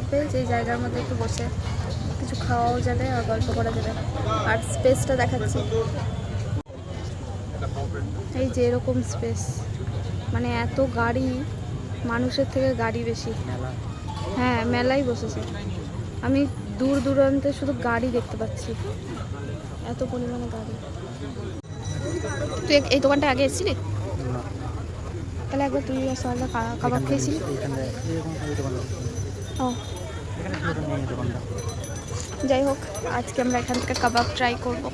থাকবে, যে জায়গার মধ্যে একটু বসে কিছু খাওয়াও যাবে আর গল্প করা যাবে। আর স্পেসটা দেখাচ্ছি, এই যে এরকম স্পেস, মানে এত গাড়ি, মানুষের থেকে গাড়ি বেশি। হ্যাঁ, মেলাই বসেছে। আমি দূর দূরান্তে শুধু গাড়ি দেখতে পাচ্ছি, এত পরিমাণে গাড়ি। তুই এই দোকানটা আগে এসেছিলি? তাহলে একবার তুই সরলা কাবাব খেয়েছিলি? ও, যাই হোক, আজকে আমরা এখান থেকে কাবাব ট্রাই করব।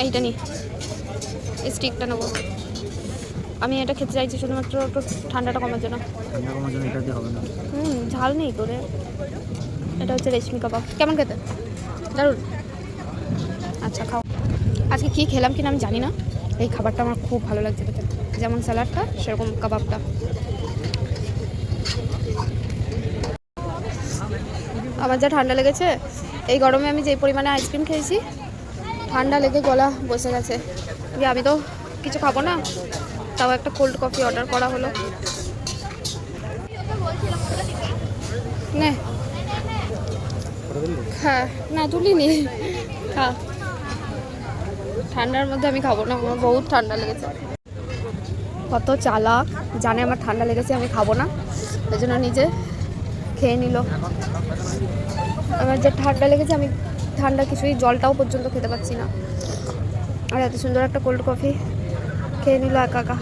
এইটা নি, স্টিকটা নেবো। আমি এটা খেতে চাইছি শুধুমাত্র একটু ঠান্ডাটা কমার জন্য। ঝাল নেই তোরে। এটা হচ্ছে রেশমি কাবাব। কেমন খেতে? দারুণ। আচ্ছা, খাও। আজকে কী খেলাম কিনা আমি জানি না, এই খাবারটা আমার খুব ভালো লাগছে খেতে, যেমন স্যালাডটা সেরকম কাবাবটা। আমার যা ঠান্ডা লেগেছে, এই গরমে আমি যে পরিমাণে আইসক্রিম খেয়েছি, ঠান্ডা লেগে গলা বসে গেছে। আমি তো কিছু খাবো না, তাও একটা কোল্ড কফি অর্ডার করা হলো। নে, হ্যাঁ, না তুলিনি, খা। ঠান্ডার মধ্যে আমি খাবো না, আমার বহুত ঠান্ডা লেগেছে। কত চালাক, জানে আমার ঠান্ডা লেগেছে, আমি খাবো না, ওই জন্য নিজে খেয়ে নিল। আমার যে ঠান্ডা লেগেছে, আমি ঠান্ডা কিছুই, জলটাও পর্যন্ত খেতে পাচ্ছি না, আর এত সুন্দর একটা কোল্ড কফি খেয়ে নিল একা একা।